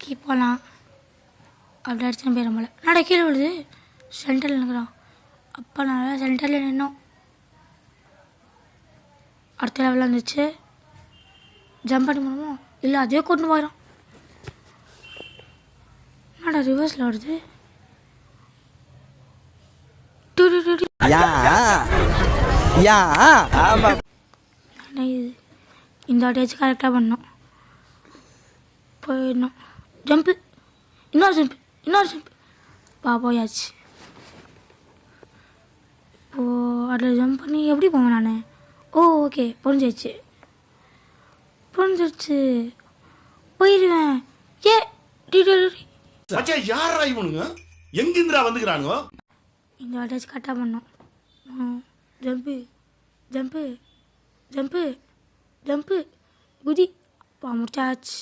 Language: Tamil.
கீ போகலாம் அப்படி அடிச்சுன்னு போயிடும் போல. நடை கீழே விழுது. சென்டரில் நிற்கிறான். அப்போ நல்லா சென்டரில் நின்னோம். அடுத்த லெவலில் இருந்துச்சு. ஜம்ப் பண்ணி போனோமோ இல்லை அதே கொண்டு போயிடும். என்னடா ரிவர்ஸில் வருது. இந்த வாட்டியாச்சும் கரெக்டாக பண்ணோம். போயிடணும். ஜம்ப்பு, இன்னொரு ஜம்ப் போயாச்சு. ஓ அதில் ஜம்ப் பண்ணி எப்படி போவேன் நான்? ஓ ஓகே புரிஞ்சிடுச்சு போயிடுவேன். ஏ யாரா இவனுங்க எங்கிந்திரா வந்துக்கிறானுங்க? இந்த வாட்டியாச்சும் கரெக்டாக பண்ணோம். ஜம்ப்பு குதி முடிச்சாச்சு.